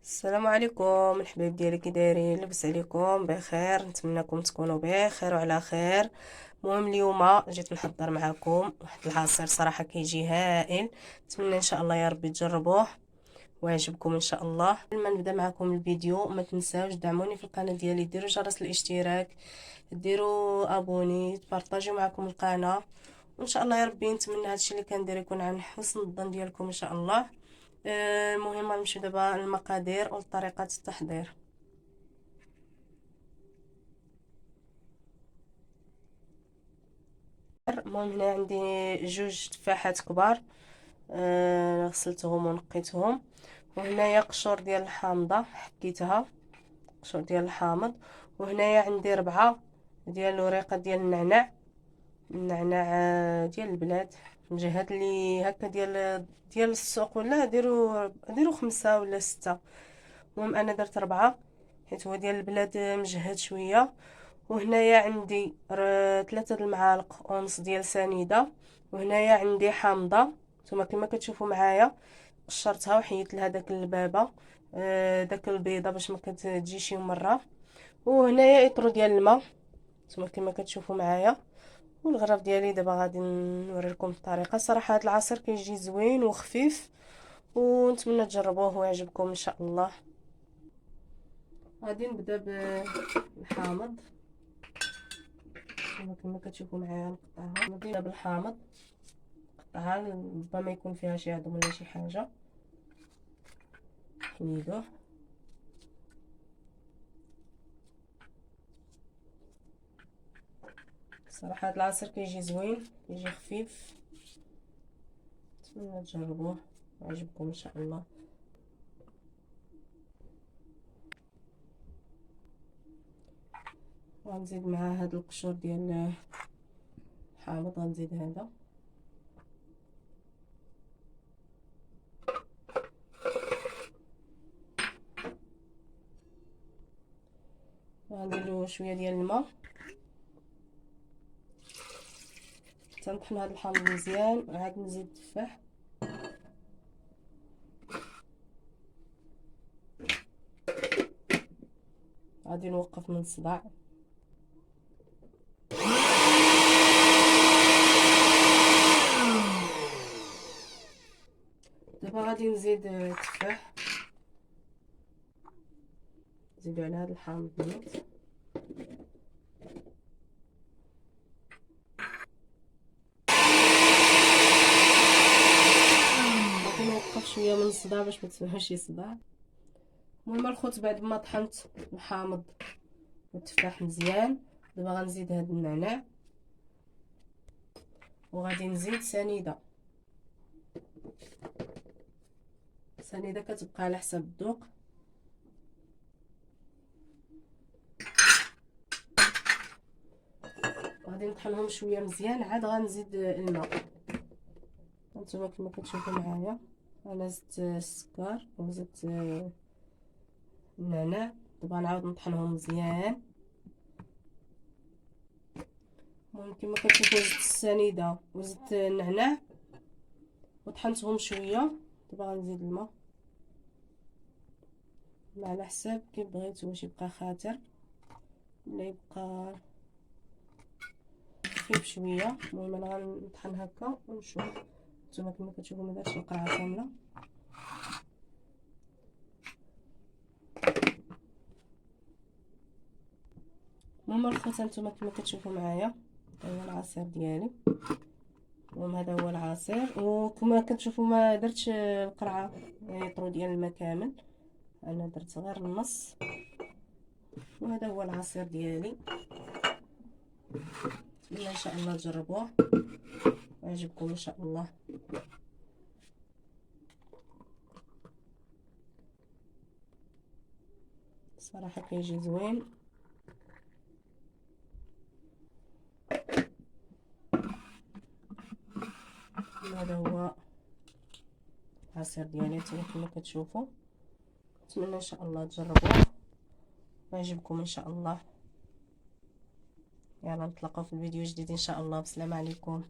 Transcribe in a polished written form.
السلام عليكم الحبايب ديالي، كي دايرين؟ لاباس عليكم بخير؟ نتمنىكم تكونوا بخير وعلى خير. المهم اليوم جيت نحضر معكم واحد العصير صراحه كيجي هائل. نتمنى ان شاء الله يا ربي تجربوه ويعجبكم ان شاء الله. قبل ما نبدا معكم الفيديو ما تنساوش دعموني في القناه ديالي، ديروا جرس الاشتراك، ديروا ابوني، تبارطاجيو معكم القناه، وان شاء الله يا ربي نتمنى هادشي اللي كندير يكون عن حسن الظن ديالكم ان شاء الله. المهم غنمشيو دابا للمقادير وطريقه التحضير. المهم هنا عندي جوج تفاحات كبار، غسلتهم ونقيتهم. وهنايا قشور ديال الحامضه حكيتها، قشور ديال الحامض. وهنايا عندي 4 ديال الوريقه ديال النعناع ديال البلاد، من جهات اللي هكا ديال السوق، ولا ديروا 5 ولا 6. المهم انا درت 4 حيت هو ديال البلاد مجهد شويه. وهنايا عندي 3 المعالق ونص ديال سنيده. وهنايا عندي حامضه، نتوما كما كتشوفوا معايا قشرتها وحيدت لها داك البابه، داك البيضه باش ما كتجي شي مره. وهنايا اطرو ديال الماء، نتوما كما كتشوفوا معايا. والغرض ديالي دابا غادي نوريكم الطريقه. صراحه هذا العصير كيجي زوين وخفيف، ونتمنى تجربوه ويعجبكم ان شاء الله. غادي نبدا بالحامض، كما كتشوفوا معايا نقطعها. نبدا بالحامض، نقطعها ربما يكون فيها شي عظم ولا شي حاجه، نحيدوه. صراحه هذا العصير كيجي زوين، كيجي خفيف، نتمنى تجربوه ويعجبكم ان شاء الله. وغنزيد مع هاد القشور ديال الحامض، غنزيد هذا. وغنديرو شويه ديال الماء حتى نطحن هاد الحامض مزيان، وعاد نزيد التفاح. غادي نوقف من الصداع. دابا غادي نزيد التفاح، نزيدو على هاد الحامض نيت. غادي نوقف شويه من الصداع باش ما تسمعوش شي صداع. المهم الخوت، بعد ما طحنت الحامض والتفاح مزيان، دابا غنزيد هاد النعناع، وغادي نزيد سنيده كتبقى على حساب الذوق. غادي نطحنهم شويه مزيان، عاد غنزيد الماء. هانتوما كما كتشوفوا معايا انا زدت السكر وزدت النعناع. دابا نعاود نطحنهم مزيان. المهم كما كتشوفوا زدت السنيده وزدت النعناع وطحنتهم شويه. دابا غنزيد الماء على حساب كيف بغيتو، واش يبقى خاتر ولا يبقى خفيف شويه. المهم انا غنطحن هكا ونشوف. نتوما كما كتشوفوا ما دارتش القرعه كامله. المهم الخوت، نتوما كما كتشوفوا معايا هذا العصير ديالي. المهم هذا هو العصير، وكما كتشوفوا ما درتش القرعه يعني طرو ديال الماء كامل، انا درت غير النص. وهذا هو العصير ديالي. نتمنى ان شاء الله تجربوه ويعجبكم ان شاء الله. صراحه كيجي زوين. هذا هو العصير ديالي كما كتشوفوا. نتمنى ان شاء الله تجربوه ويعجبكم ان شاء الله. يلا نتلاقاو في الفيديو جديد ان شاء الله. بسلام عليكم.